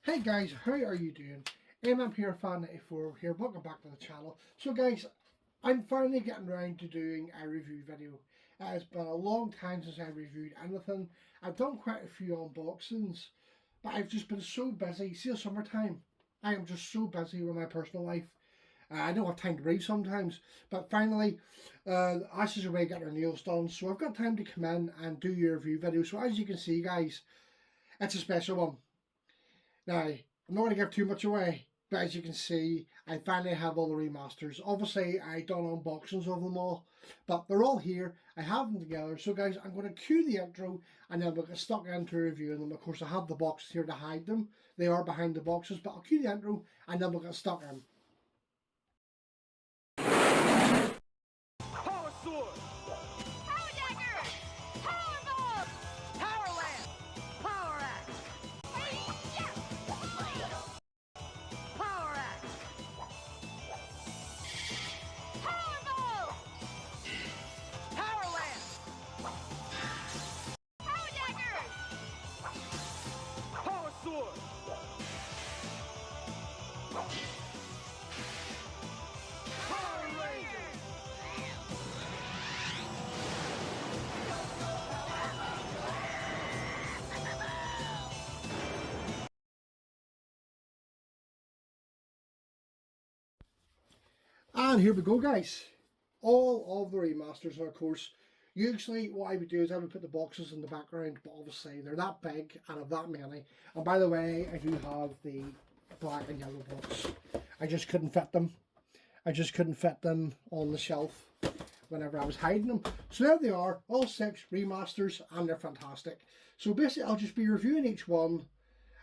Hey guys, how are you doing? I'm here, Fan94 here, welcome back to the channel. So guys, I'm finally getting around to doing a review video. It's been a long time since I reviewed anything. I've done quite a few unboxings, but I've just been so busy. See, the summertime, I am just so busy with my personal life. I don't have time to read sometimes, but finally, Ashley's away getting her nails done, so I've got time to come in and do your review video. So as you can see guys, it's a special one. Now, I'm not going to give too much away, but as you can see, I finally have all the remasters. Obviously, I done unboxings of them all, but they're all here. I have them together. So guys, I'm going to cue the intro and then we'll get stuck into reviewing them. Of course, I have the boxes here to hide them. They are behind the boxes, but I'll cue the intro and then we'll get stuck in. Power Sword! Power Dagger! Power Ball! Power Land! Power Axe! Hey-ya! Power Axe! Power Ball! Power Land! Power Dagger! Power Sword! Power Ranger! And here we go guys. All of the remasters, and of course, usually what I would do is I would put the boxes in the background, but obviously they're that big and of that many. And by the way, I do have the black and yellow box. I just couldn't fit them. I just couldn't fit them on the shelf whenever I was hiding them. So there they are, all 6 remasters, and they're fantastic. So basically I'll just be reviewing each one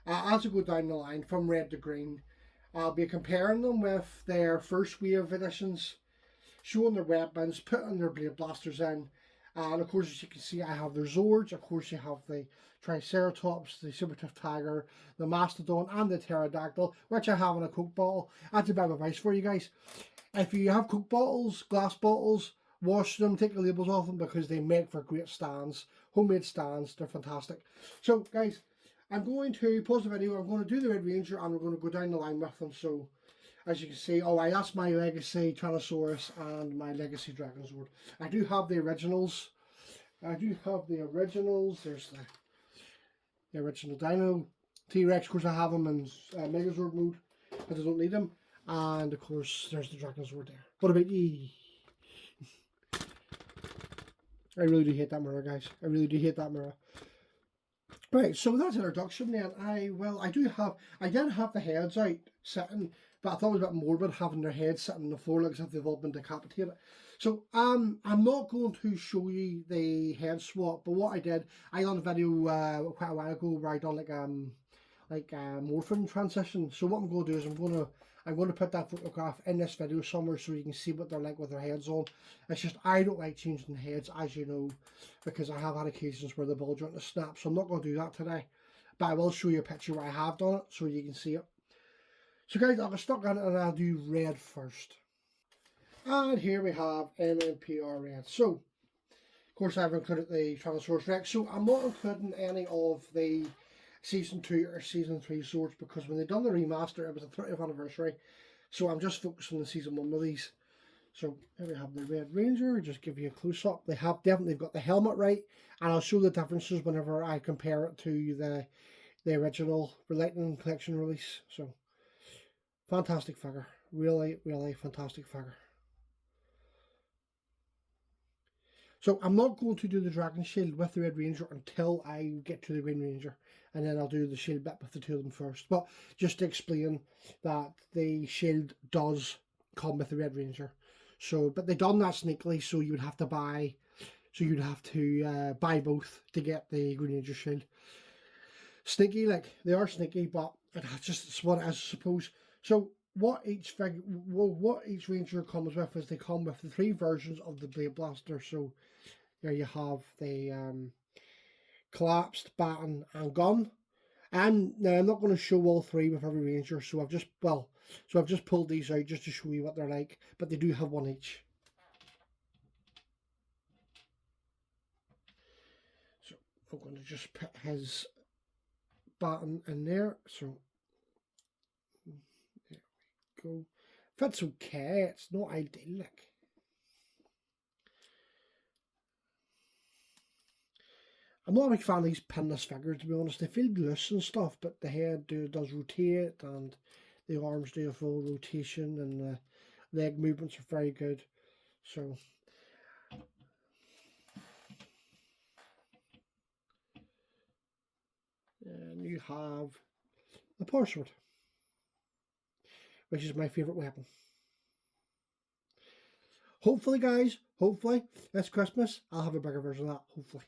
as I go down the line from red to green. I'll be comparing them with their first wave editions, showing their weapons, putting their blade blasters in. And of course, as you can see, I have their Zords. Of course, you have the Triceratops, the Saber-toothed Tiger, the Mastodon, and the Pterodactyl, which I have in a Coke bottle. That's a bit of advice for you guys. If you have Coke bottles, glass bottles, wash them, take the labels off them, because they make for great stands. Homemade stands, they're fantastic. So, guys, I'm going to pause the video. I'm going to do the Red Ranger, and we're going to go down the line with them. So, as you can see, that's my Legacy Tyrannosaurus and my Legacy Dragonzord. I do have the originals. There's the original Dino. T-Rex, of course, I have them in Megazord mode, but I don't need them. And, of course, there's the Dragonzord there. What about you? I really do hate that mirror, guys. I really do hate that mirror. Right, so that's introduction then. I did have the heads out sitting, but I thought it was a bit morbid having their heads sitting on the floor like as if they've all been decapitated. So I'm not going to show you the head swap, but what I did, I done a video quite a while ago where I done like Morphin transition. So what I'm going to do is I'm going to put that photograph in this video somewhere so you can see what they're like with their heads on. It's just I don't like changing the heads, as you know, because I have had occasions where the ball joint has snapped. So I'm not going to do that today, but I will show you a picture where I have done it so you can see it. So guys, I'll get stuck on it and I'll do red first. And here we have MMPR red. So, of course, I've included the Tyrannosaurus Rex. So I'm not including any of the Season 2 or Season 3 swords because when they done the remaster, it was the 30th anniversary. So I'm just focusing on Season 1 of these. So here we have the Red Ranger, just give you a close up. They have definitely got the helmet right, and I'll show the differences whenever I compare it to the original Lightning Collection release. So fantastic figure, really fantastic figure. So I'm not going to do the Dragon Shield with the Red Ranger until I get to the Green Ranger, and then I'll do the shield bit with the two of them first. But just to explain that the shield does come with the Red Ranger. So, but they done that sneakily, so you would have to buy, buy both to get the Green Ranger shield. Sneaky, like they are sneaky, but it's what it is, I suppose. So what each Ranger comes with is they come with the 3 versions of the Blade Blaster. So there you have the collapsed, baton, and gun. And now I'm not going to show all 3 with every Ranger, so I've just pulled these out just to show you what they're like, but they do have 1 each. So I'm going to just put his baton in there. So go. Fits okay, it's not idyllic. I'm not a big fan of these pinless figures, to be honest. They feel loose and stuff, but the head does rotate, and the arms do a full rotation, and the leg movements are very good. So, and you have the power sword, which is my favourite weapon. Hopefully, guys, hopefully, this Christmas, I'll have a bigger version of that, hopefully.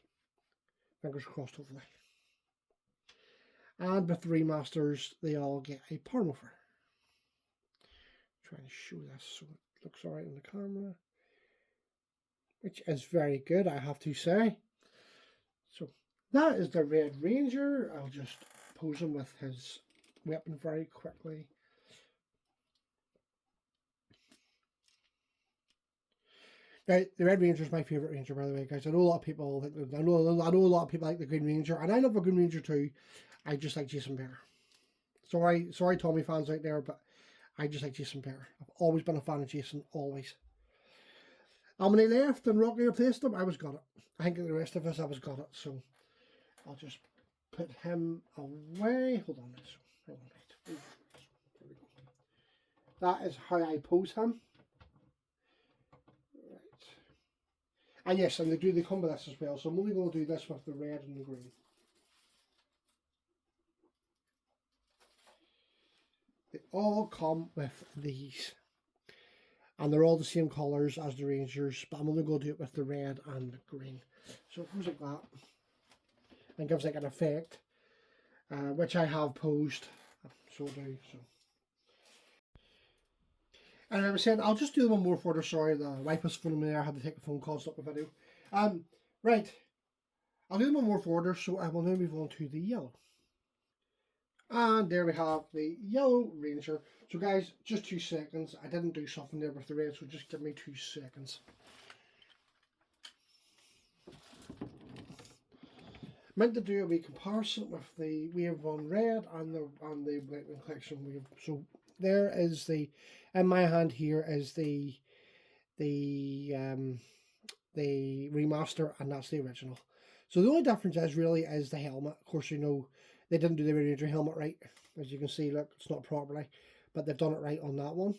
Fingers crossed, hopefully. And with the remasters, they all get a power morpher. Trying to show this so it looks alright in the camera. Which is very good, I have to say. So, that is the Red Ranger. I'll just pose him with his weapon very quickly. Now, the Red Ranger is my favourite Ranger, by the way, guys. I know a lot of people think, I know a lot of people like the Green Ranger, and I love the Green Ranger too. I just like Jason better. Sorry, Tommy fans out there, but I just like Jason better. I've always been a fan of Jason, always. And when he left and Rocky replaced him, I was got it. I think the rest of us, I was got it. So I'll just put him away. Hold on, hold on, right. There we go. That is how I pose him. And yes, and they come with this as well. So I'm only going to do this with the red and the green. They all come with these. And they're all the same colours as the Rangers, but I'm only going to do it with the red and the green. So it goes like that. And gives like an effect, which I have posed. So do, so. And I was saying, I'll just do them in Morph order. Sorry, the wife was phoning me there. I had to take a phone call, stop the video. Right. I'll do them in Morph order, so I will now move on to the yellow. And there we have the yellow Ranger. So guys, just 2 seconds. I didn't do something there with the red, so just give me 2 seconds. Meant to do a wee comparison with the Wave 1 red and the Lightning Collection Wave. So there is the, in my hand here is the remaster, and that's the original. So the only difference is really is the helmet. Of course, you know, they didn't do the Ranger helmet right. As you can see, look, it's not properly, but they've done it right on that one.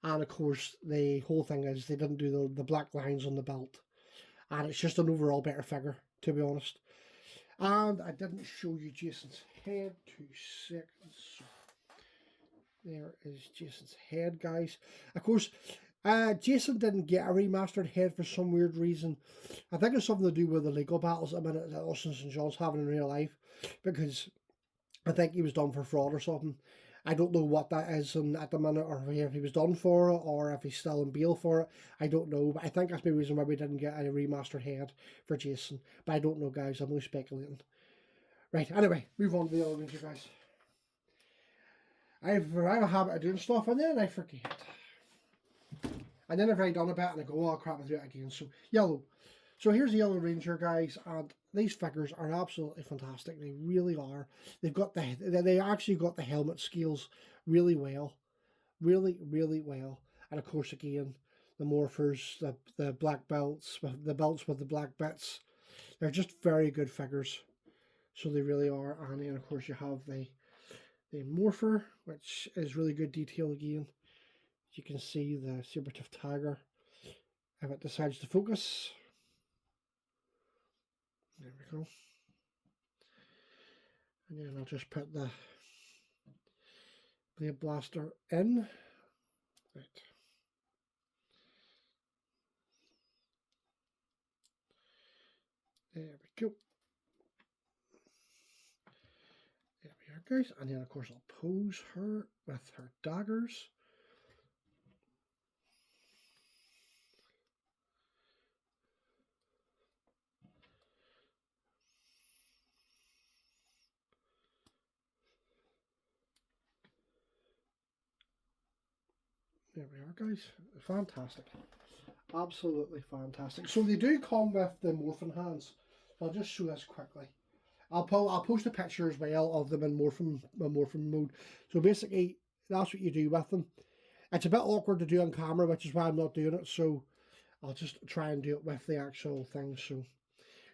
And of course, the whole thing is they didn't do the black lines on the belt. And it's just an overall better figure, to be honest. And I didn't show you Jason's head. 2 seconds. There is Jason's head, guys. Of course, Jason didn't get a remastered head for some weird reason. I think it's something to do with the legal battles at the minute that Austin St. John's having in real life. Because I think he was done for fraud or something. I don't know what that is at the minute, or if he was done for it, or if he's still in bail for it. I don't know, but I think that's the reason why we didn't get a remastered head for Jason. But I don't know, guys. I'm only speculating. Right, anyway, move on to the other Ranger, guys. I have a habit of doing stuff, and then I forget. And then I've already done a bit, and I go, oh crap, I'll do it again. So, yellow. So here's the Yellow Ranger, guys, and these figures are absolutely fantastic. They really are. They actually got the helmet scales really well. Really, really well. And of course, again, the morphers, the black belts, the belts with the black bits. They're just very good figures. So they really are. And then, of course, you have the morpher, which is really good detail again. You can see the saber-toothed tiger. If it decides to focus. There we go. And then I'll just put the blade blaster in. Right. There we go. There we are, guys. And then, of course, I'll pose her with her daggers. There we are, guys. Fantastic. Absolutely fantastic. So they do come with the Morphin hands. I'll just show this quickly. I'll post a picture as well of them in Morphin mode. So basically, that's what you do with them. It's a bit awkward to do on camera, which is why I'm not doing it. So I'll just try and do it with the actual thing. So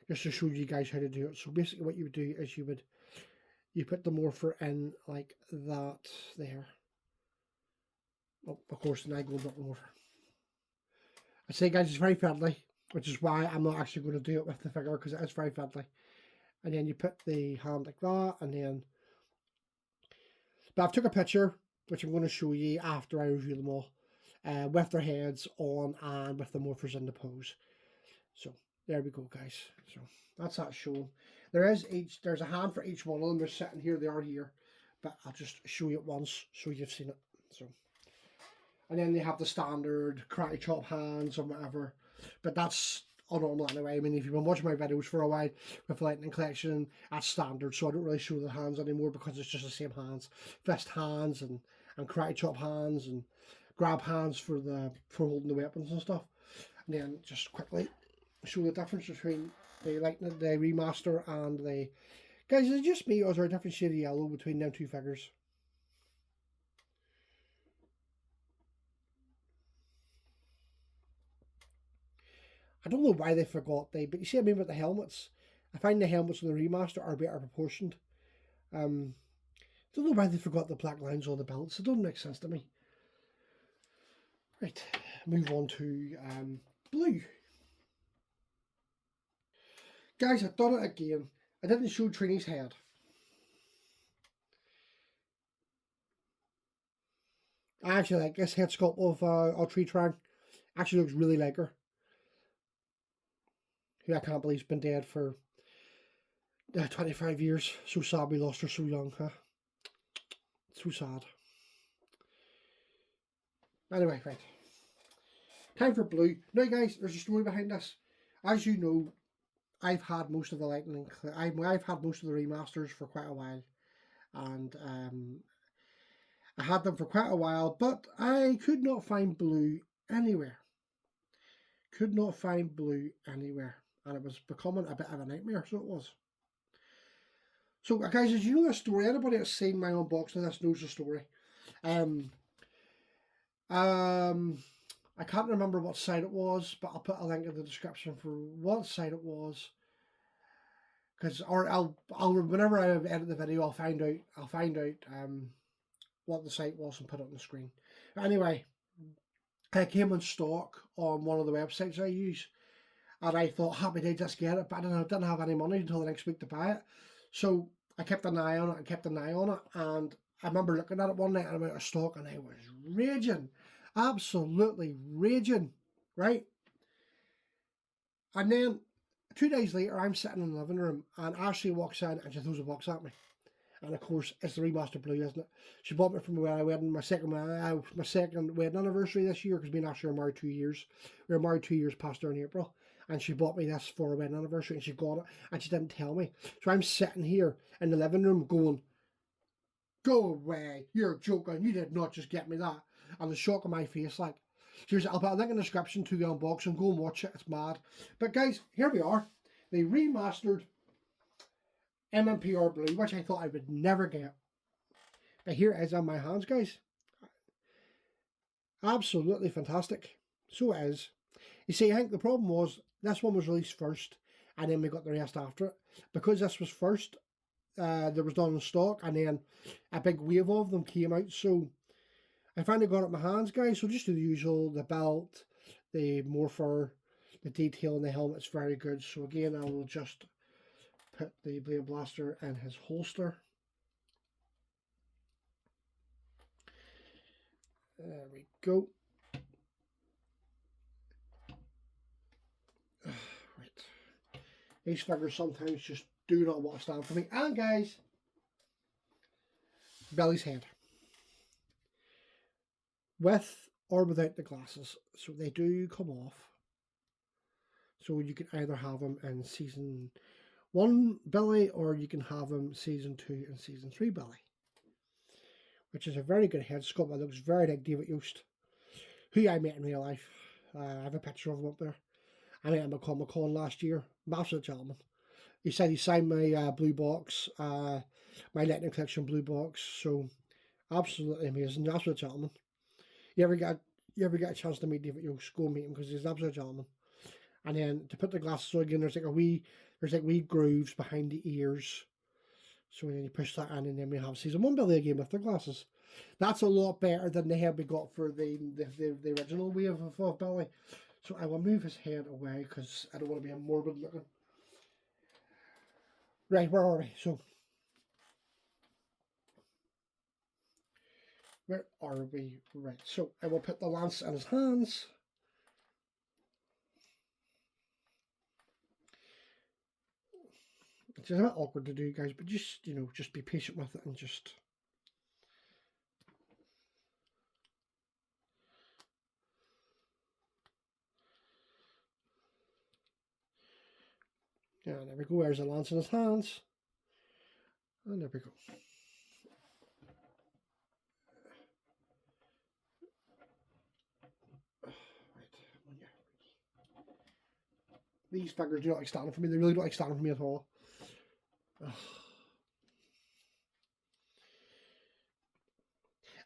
just to show you guys how to do it. So basically what you would do is you put the morpher in like that there. Oh, of course, and I go not the morpher. I say, guys, it's very friendly, which is why I'm not actually going to do it with the figure, because it is very friendly. And then you put the hand like that, and then... But I've took a picture, which I'm going to show you after I review them all, with their heads on and with the morphers in the pose. So, there we go, guys. So, that's that show. There's a hand for each one of them. They're sitting here, they are here. But I'll just show you it once, so you've seen it. So... And then they have the standard karate chop hands or whatever. But that's normal anyway. I mean, if you've been watching my videos for a while with Lightning Collection, that's standard. So I don't really show the hands anymore because it's just the same hands. Fist hands and karate chop hands and grab hands for holding the weapons and stuff. And then just quickly show the difference between the remaster and the... Guys, is it just me or is there a different shade of yellow between them two figures? I don't know why they forgot but you see what I mean with the helmets? I find the helmets in the remaster are better proportioned. I don't know why they forgot the black lines on the belts. It doesn't make sense to me. Right, move on to blue. Guys, I've done it again. I didn't show Trini's head. I actually like this head sculpt of Tree Trang. Actually looks really like her. Who I can't believe has been dead for 25 years. So sad we lost her so young, huh? So sad. Anyway, right. Time for blue. Now, guys, there's a story behind this. As you know, I've had most of the I've had most of the remasters for quite a while, and I had them for quite a while, but I could not find blue anywhere. Could not find blue anywhere. And it was becoming a bit of a nightmare, so it was. So, guys, as you know the story, anybody that's seen my unboxing of this knows the story. I can't remember what site it was, but I'll put a link in the description for what site it was. I'll whenever I edit the video, I'll find out what the site was and put it on the screen. Anyway, it came in stock on one of the websites I use. And I thought, happy day, just get it. But I didn't have any money until the next week to buy it. So I kept an eye on it And I remember looking at it one night and I'm out of stock and I was raging. Absolutely raging. Right? And then 2 days later, I'm sitting in the living room and Ashley walks in and she throws a box at me. And of course, it's the remaster blue, isn't it? She bought me from my wedding, my second wedding anniversary this year, because me and Ashley are married 2 years. We were married 2 years past her in April. And she bought me this for a wedding anniversary and she got it and she didn't tell me. So I'm sitting here in the living room going, go away, you're joking, you did not just get me that. And the shock on my face, like, seriously, I'll put a link in the description to the unboxing, go and watch it, it's mad. But guys, here we are, the remastered MMPR blue, which I thought I would never get. But here it is on my hands, guys. Absolutely fantastic. So it is. You see, I think the problem was this one was released first and then we got the rest after it. Because this was first, there was none in stock and then a big wave of them came out. So I finally got it in my hands, guys. So just do the usual, the belt, the morpher, the detail in the helmet's very good. So again, I will just put the Blade Blaster in his holster. There we go. Right. These figures sometimes just do not want to stand for me. And guys, Belly's head. With or without the glasses. So they do come off. So you can either have them in Season 1 Billy or you can have them Season 2 and Season 3 Billy. Which is a very good head sculpt. It looks very like David Yost, who I met in real life. I have a picture of him up there. I met him at Comic-Con last year. Massive gentleman. He said he signed my blue box, my Lightning Collection blue box. So, absolutely amazing. Absolute gentleman. You ever get a chance to meet David, you'll go meet him because he's an absolute gentleman. And then to put the glasses on again, there's like wee grooves behind the ears. So then you push that in, and then we have season 1 Billy again with the glasses. That's a lot better than the head we got for the original wave of Billy. So I will move his head away because I don't want to be a morbid looking. Right, where are we? So where are we? Right, so I will put the lance in his hands. It's a bit awkward to do, guys, but just, just be patient with it and just... Yeah, there we go. There's the lance in his hands. And there we go. These figures do not like standing for me. They really don't like standing for me at all.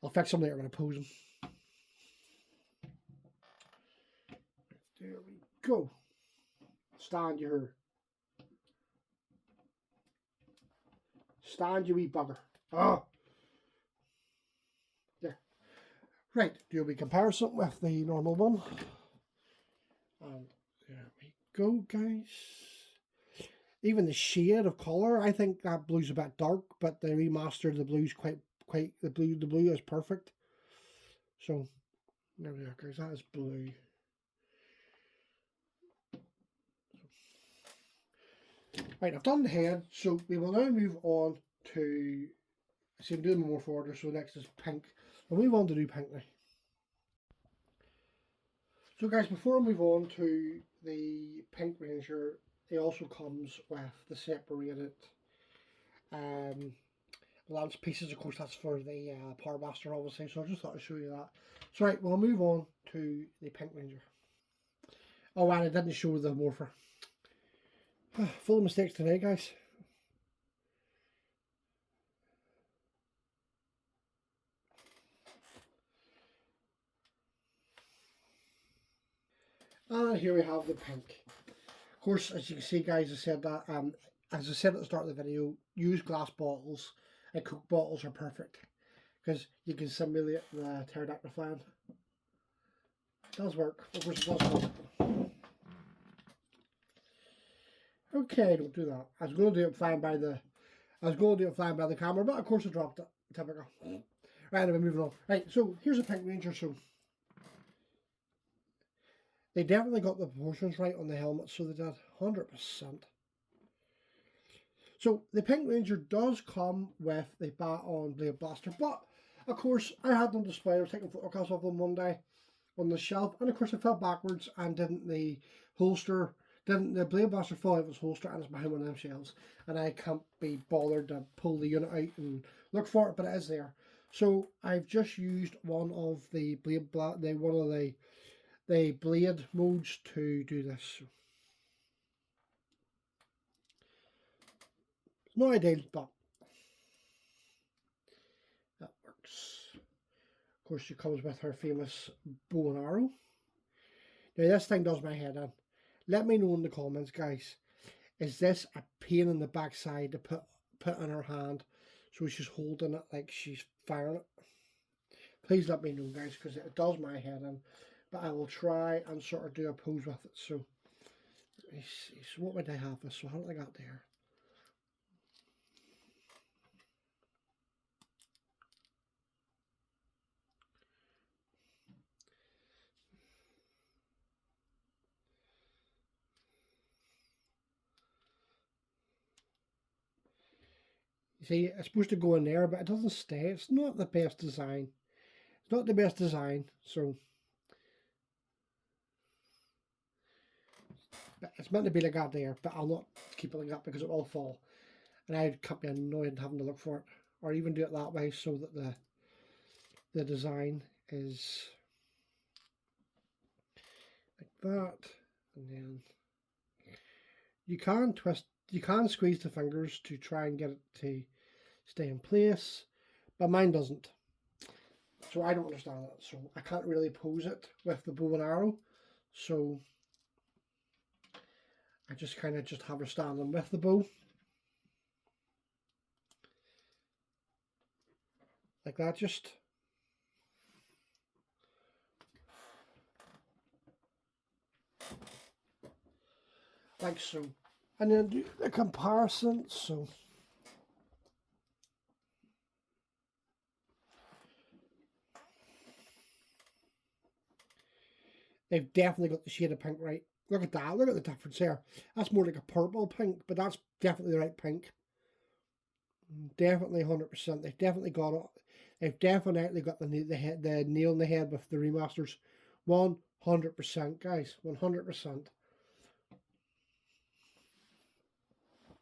I'll fix them later when I pose them. There we go. Stand, you Stand, you wee bugger. Oh! There. Right, do we comparison with the normal one? There we go, guys. Even the shade of colour, I think that blue's a bit dark, but the remastered, the blue's quite the blue is perfect. So there we are, guys. That is blue. Right, I've done the head, so we will now move on to... See, I'm doing the morph order, so next is pink. We'll move on to do pink now. So guys, before I move on to the Pink Ranger, it also comes with the separated lance pieces. Of course, that's for the Power Blaster, obviously, so I just thought I'd show you that. So right, we'll move on to the Pink Ranger. Oh, and I didn't show the morpher. Full of mistakes today, guys. And here we have the pink. Of course, as you can see, guys, I said that, as I said at the start of the video, used glass bottles and Coke bottles are perfect because you can simulate the pterodactyl flying. It does work. Of course, it does work. Okay, don't do that. I was going to do it flying by the camera, but of course I dropped it. Typical. Right, anyway, moving on. Right, so here's a Pink Ranger. So they definitely got the proportions right on the helmet, so they did 100%. So the Pink Ranger does come with the Bat-On Blade Blaster, but of course I had them displayed. I was taking photographs of them one day on the shelf, and of course I fell backwards and didn't the Blade Blaster fall out of its holster, and it's behind one of them shelves, and I can't be bothered to pull the unit out and look for it, but it is there. So I've just used one of the blade modes to do this. It's not ideal, but that works. Of course, she comes with her famous bow and arrow. Now this thing does my head in. Let me know in the comments, guys. Is this a pain in the backside to put in her hand so she's holding it like she's firing it? Please let me know, guys, because it does my head in. But I will try and sort of do a pose with it. So, let me see. So what would I have this? So how did I got there? You see, it's supposed to go in there, but it doesn't stay. It's not the best design. It's not the best design, so... But it's meant to be like that there, but I'll not keep it like that because it will fall. And I can't be annoyed having to look for it. Or even do it that way so that the design is like that. And then you can squeeze the fingers to try and get it to stay in place, but mine doesn't. So I don't understand that. So I can't really pose it with the bow and arrow. So I just kind of just have her standing with the bow. Like that, just. Like so. And then do the comparison, so. They've definitely got the shade of pink right. Look at that, look at the difference there. That's more like a purple pink, but that's definitely the right pink. Definitely 100%. They've definitely got it. They've definitely got the nail in the head with the remasters. 100%, guys. 100%.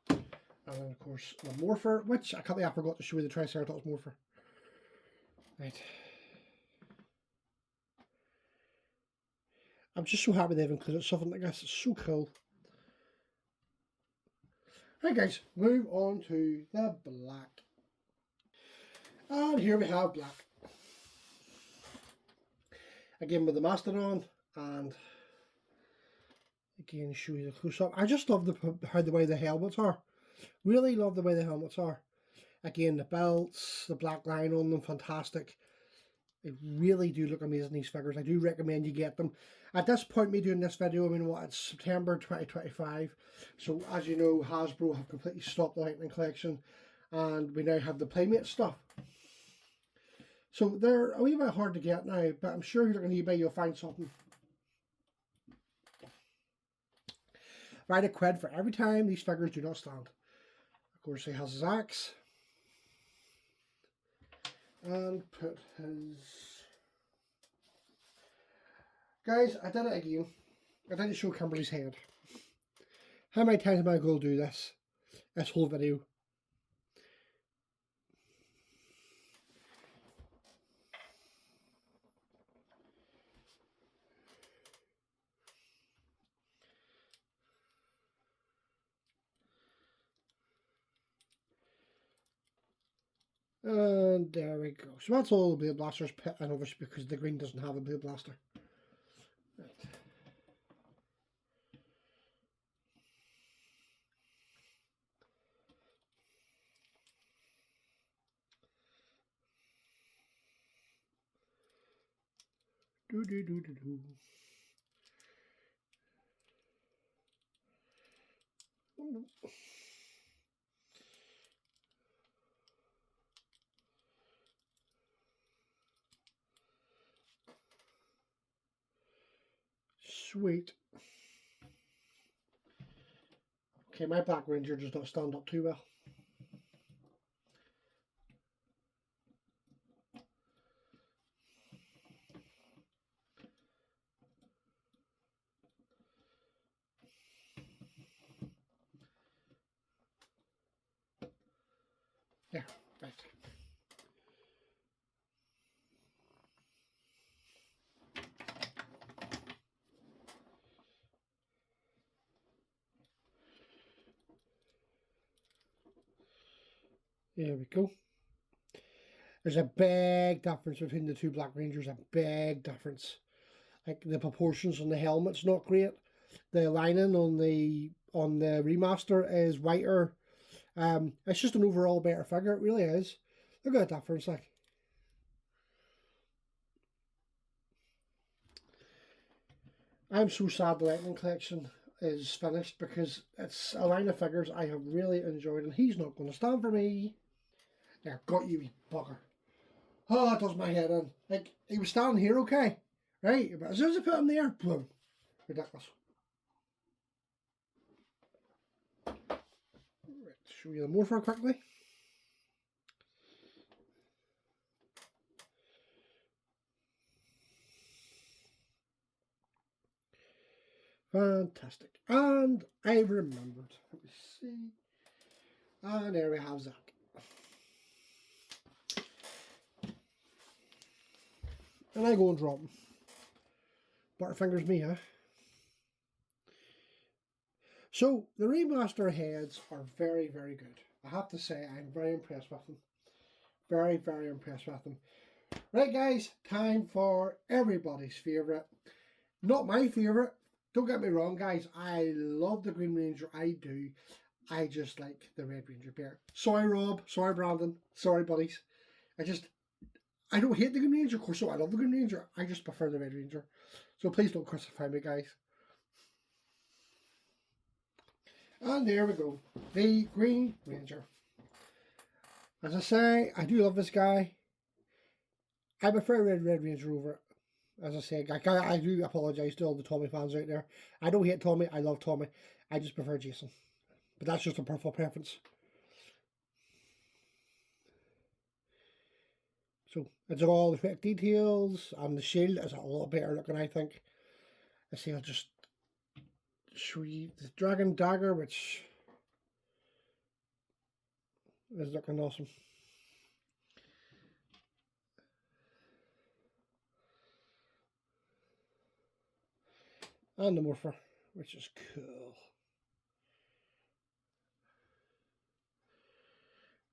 And then, of course, the Morpher, which I can't believe I forgot to show you the Triceratops Morpher. Right. I'm just so happy they've included something like this. It's so cool. Right, guys, move on to the black. And here we have black. Again with the Mastodon, and again show you the close up. I just love the way the helmets are. Really love the way the helmets are. Again, the belts, the black line on them, fantastic. They really do look amazing, these figures. I do recommend you get them. At this point, me doing this video, I mean, what, it's September 2025. So, as you know, Hasbro have completely stopped the Lightning Collection. And we now have the Playmate stuff. So, they're a wee bit hard to get now. But I'm sure if you're looking at eBay, you'll find something. Right, a quid for every time these figures do not stand. Of course, he has his axe. And put his... Guys, I did it again. I didn't show Kimberly's head. How many times am I going to do this? This whole video. And there we go. So that's all the Blade Blasters pit, and obviously because the green doesn't have a Blade Blaster. Right. Do do do do do. Sweet. Okay, my Black Ranger does not stand up too well. There, right. There we go. There's a big difference between the two Black Rangers, a big difference. Like the proportions on the helmet's not great. The lining on the remaster is whiter. It's just an overall better figure, it really is. Look at that difference, like. I'm so sad the Lightning Collection is finished because it's a line of figures I have really enjoyed, and he's not going to stand for me. There, got you, bugger. Oh, that does my head in. Like, he was standing here, okay, right? But as soon as I put him there, boom, ridiculous. Right, show you the Morphin quickly. Fantastic. And I remembered. Let me see. And there we have Zach. And I go and drop him. Butterfingers me, huh? So, the remaster heads are very, very good. I have to say, I'm very impressed with them. Very, very impressed with them. Right, guys, time for everybody's favourite. Not my favourite. Don't get me wrong, guys. I love the Green Ranger. I do. I just like the Red Ranger better. Sorry, Rob. Sorry, Brandon. Sorry, buddies. I don't hate the Green Ranger, of course. So I love the Green Ranger. I just prefer the Red Ranger. So please don't crucify me, guys. And there we go. The Green Ranger. As I say, I do love this guy. I prefer Red Ranger over it. As I say, I do apologise to all the Tommy fans out there. I don't hate Tommy. I love Tommy. I just prefer Jason. But that's just a personal preference. So it's got all the correct details, and the shield is a lot better looking, I think. I see, I'll just show you the dragon dagger, which is looking awesome. And the Morphin, which is cool.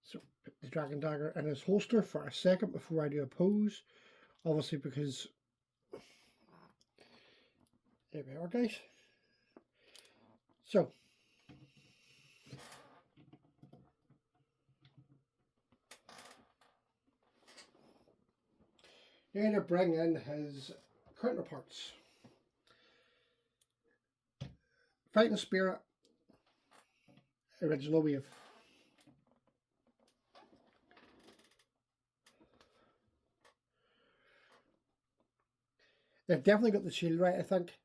So put the dragon dagger in his holster for a second before I do a pose. Obviously because there we are, guys. So you're going to bring in his counterparts. Fighting Spirit, original wave. They've definitely got the shield right, I think.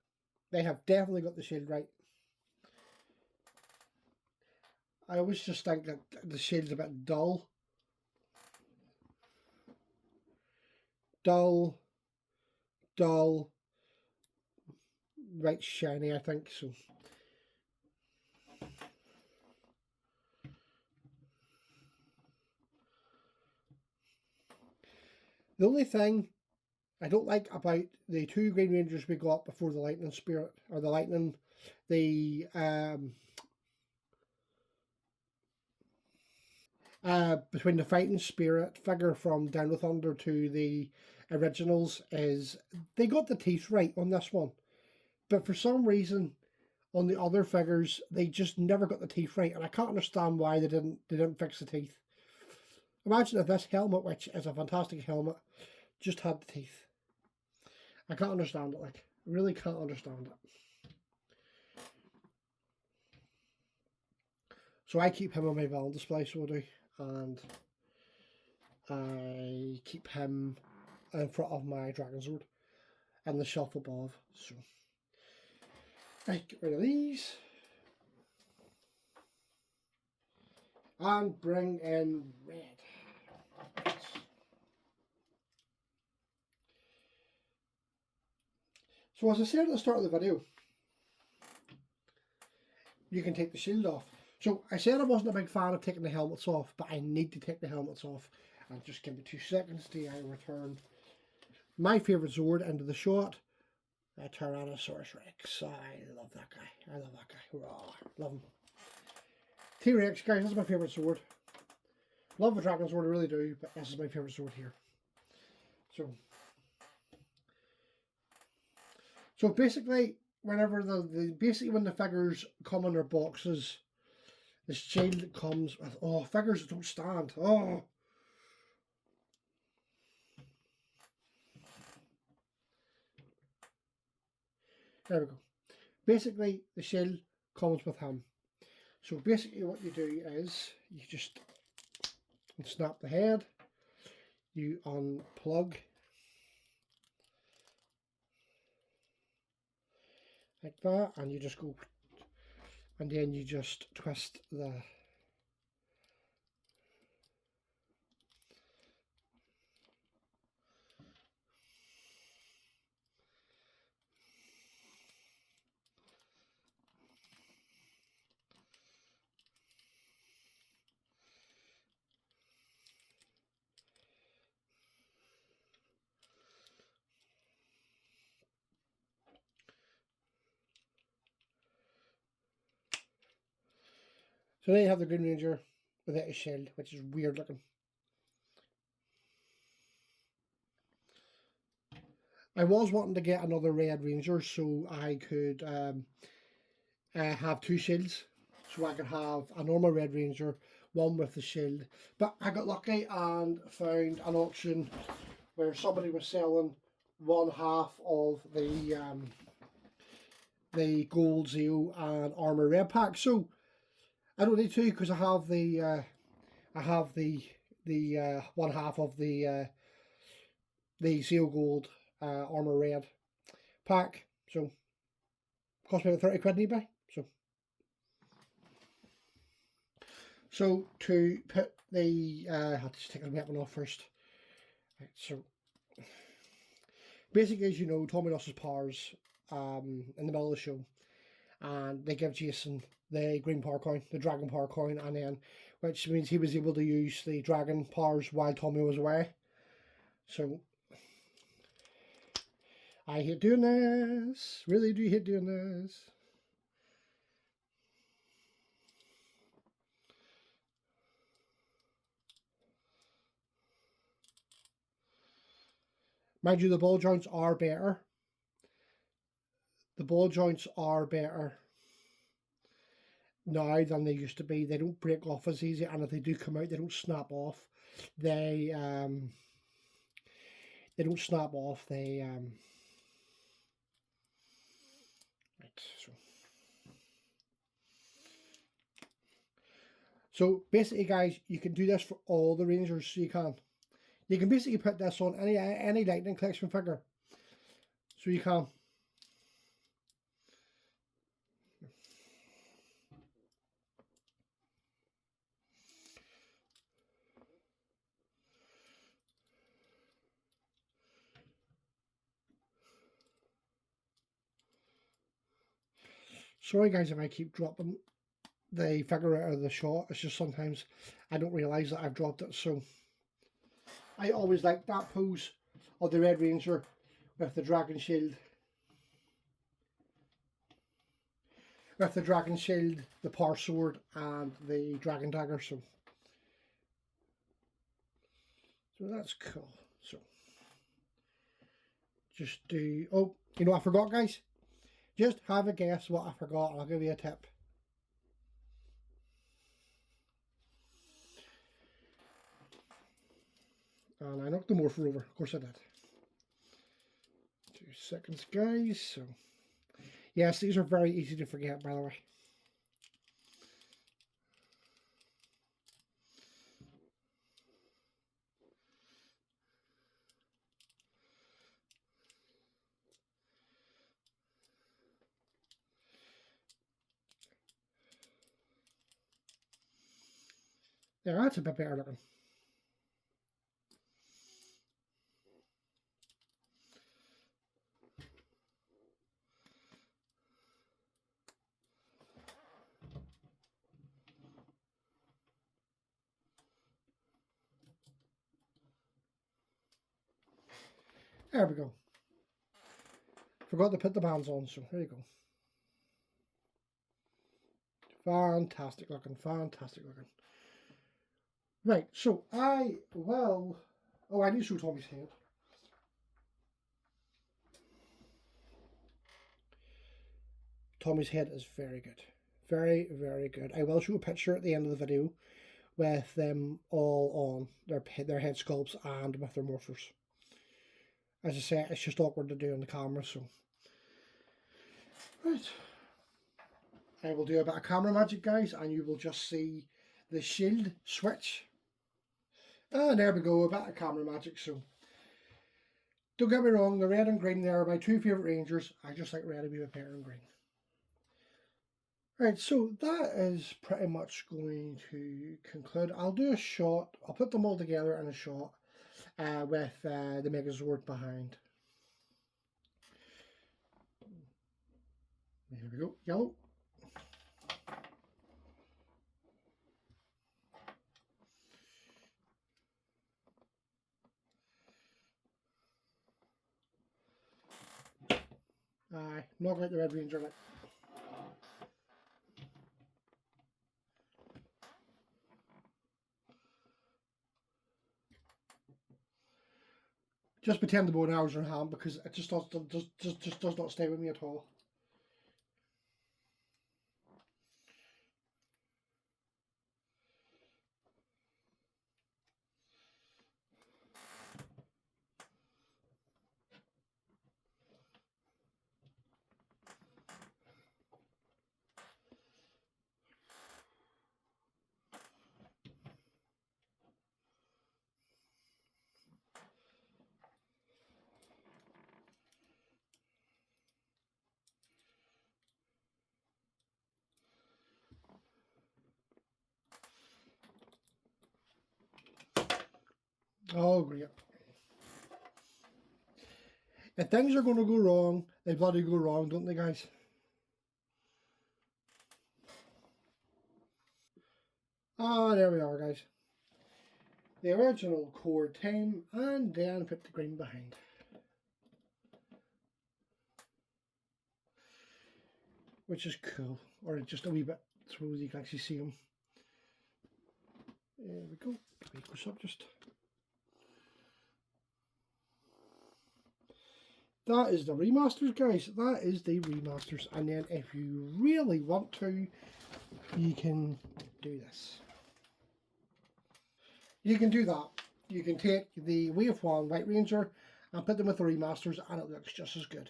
They have definitely got the shield right. I always just think that the shield's a bit dull. Dull. Right shiny, I think, so. The only thing I don't like about the two Green Rangers we got before the Lightning Spirit, or the Lightning, between the Fighting Spirit figure from Down with Thunder to the originals, is they got the teeth right on this one. But for some reason, on the other figures, they just never got the teeth right, and I can't understand why they didn't fix the teeth. Imagine if this helmet, which is a fantastic helmet, just had the teeth. I can't understand it, like, I really can't understand it. So I keep him on my villain display, so I do, and I keep him in front of my Dragon Sword and the shelf above. So right, get rid of these and bring in red. So as I said at the start of the video, you can take the shield off. So I said I wasn't a big fan of taking the helmets off, but I need to take the helmets off. And just give me 2 seconds till I return my favourite Zord into the shot. Tyrannosaurus Rex. I love that guy. I love that guy. Raw. Love him. T-Rex, guys, this is my favourite sword. Love the Dragon Sword, I really do, but this is my favourite sword here. So basically, whenever basically when the figures come in their boxes, the shield comes with figures that don't stand. Oh. There we go. Basically, the shield comes with him. So basically what you do is you just snap the head, you unplug like that, and you just go, and then you just twist the so now you have the Green Ranger without a shield, which is weird looking. I was wanting to get another Red Ranger so I could have two shields. So I could have a normal Red Ranger, one with the shield. But I got lucky and found an auction where somebody was selling one half of the gold Zeo and armor red pack. So I don't need to because I have the one half of the Zeo gold armor red pack. So cost me about 30 quid on eBay. So to put the I have to take the weapon off first. Right, so basically, as you know, Tommy lost his powers in the middle of the show, and they give Jason the green power coin, the dragon power coin, and then which means he was able to use the dragon powers while Tommy was away. So I hate doing this. Really do hate doing this. Mind you, the ball joints are better. The ball joints are better now than they used to be. They don't break off as easy, and if they do come out, they don't snap off. They don't snap off. Right, so basically, guys, you can do this for all the Rangers. So you can basically put this on any Lightning Collection figure. So you can. Sorry guys if I keep dropping the figure out of the shot. It's just sometimes I don't realise that I've dropped it. So I always like that pose of the Red Ranger with the dragon shield. With the dragon shield, the power sword and the dragon dagger. So that's cool. So just do, oh, you know what I forgot, guys? Just have a guess what I forgot and I'll give you a tip. And I knocked the Morphin over, of course I did. 2 seconds, guys. So yes, these are very easy to forget, by the way. Yeah, that's a bit better looking. There we go. Forgot to put the bands on, so there you go. Fantastic looking, fantastic looking. Right, so I will... Oh, I need to show Tommy's head. Tommy's head is very good. Very, very good. I will show a picture at the end of the video with them all on their head sculpts and with their morphers. As I say, it's just awkward to do on the camera, so... Right. I will do a bit of camera magic, guys, and you will just see the shield switch. And there we go, a bit of camera magic. So don't get me wrong, the red and green there are my two favourite Rangers. I just like red a wee bit better than green. Right, so that is pretty much going to conclude. I'll do a shot, I'll put them all together in a shot with the Megazord behind. There we go, yellow. Knock out the Red Ranger. Like. Just pretend the bow and arrows are in hand, because it just does not stay with me at all. Oh, great. If things are going to go wrong, they bloody go wrong, don't they, guys? Ah, there we are, guys. The original core 10, and then put the green behind. Which is cool, or just a wee bit so you can actually see them. There we go. Close up just. That is the remasters, guys. That is the remasters. And then if you really want to, you can do this. You can do that. You can take the Wave 1 White Ranger and put them with the remasters, and it looks just as good.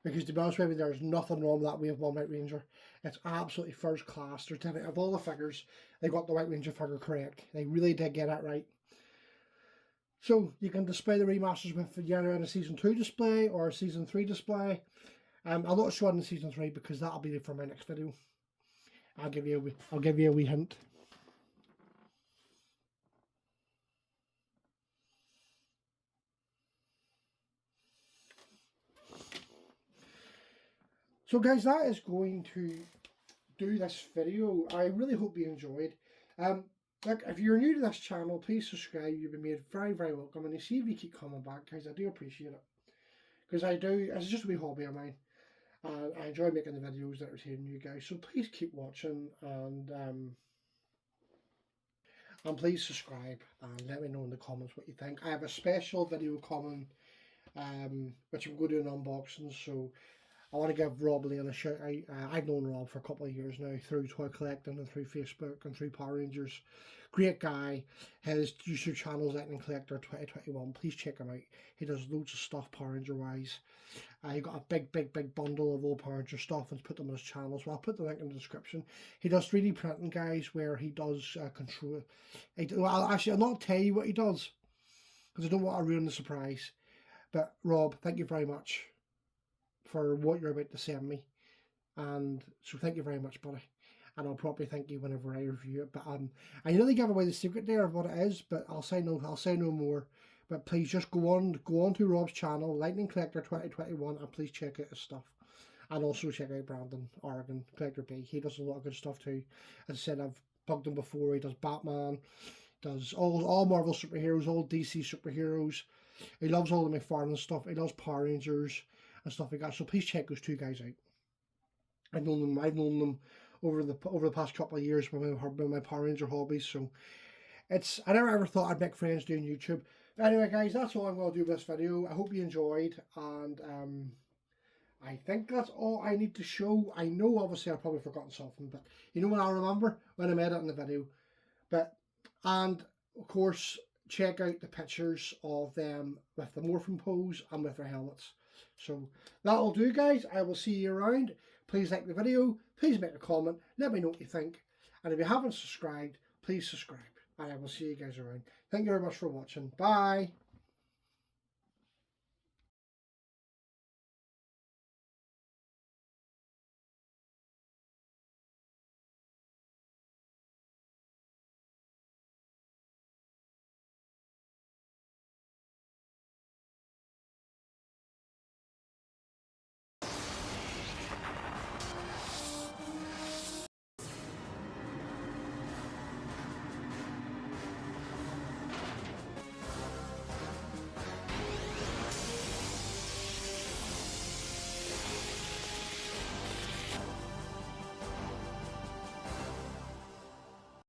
Because to be honest with you, there's nothing wrong with that Wave 1 White Ranger. It's absolutely first class. There's definitely, of all the figures, they got the White Ranger figure correct. They really did get it right. So you can display the remasters with either in a Season 2 display or a Season 3 display. I'll not show it in Season 3 because that'll be for my next video. I'll give you a wee hint. So guys, that is going to do this video. I really hope you enjoyed. Look, if you're new to this channel, please subscribe. You've been made very, very welcome. And you see if you keep coming back, guys, I do appreciate it. Because I do, it's just a wee hobby of mine. And I enjoy making the videos that entertain you guys. So please keep watching, and please subscribe and let me know in the comments what you think. I have a special video coming, which I'm going to do an unboxing. So I want to give Rob Lane a shout out. I've known Rob for a couple of years now through Toy Collecting and through Facebook and through Power Rangers. Great guy. His YouTube channel is Lightning Collector 2021. Please check him out. He does loads of stuff Power Ranger wise. He got a big bundle of old Power Ranger stuff and put them on his channel. So I'll put the link in the description. He does 3D printing, guys, where he does control. Well, actually, I'll not tell you what he does because I don't want to ruin the surprise. But Rob, thank you very much for what you're about to send me, and so thank you very much, buddy, and I'll probably thank you whenever I review it. But I nearly gave away the secret there of what it is, but I'll say no more. But please just go on to Rob's channel, Lightning Collector 2021, and please check out his stuff, and also check out Brandon Oregon CollectorB. He does a lot of good stuff too. As I said, I've bugged him before. He does Batman, does all Marvel superheroes, all DC superheroes. He loves all the McFarlane stuff. He loves Power Rangers and stuff like that. So please check those two guys out. I've known them over the past couple of years with my Power Ranger hobbies. So I never ever thought I'd make friends doing YouTube. But anyway, guys, that's all I'm going to do with this video. I hope you enjoyed, and I think that's all I need to show. I know obviously I've probably forgotten something, but you know when I'll remember when I'm editing the video. And of course, check out the pictures of them with the Morphin pose and with their helmets. So that'll do, guys. I will see you around. Please like the video. Please make a comment. Let me know what you think. And if you haven't subscribed, please subscribe. And I will see you guys around. Thank you very much for watching. Bye.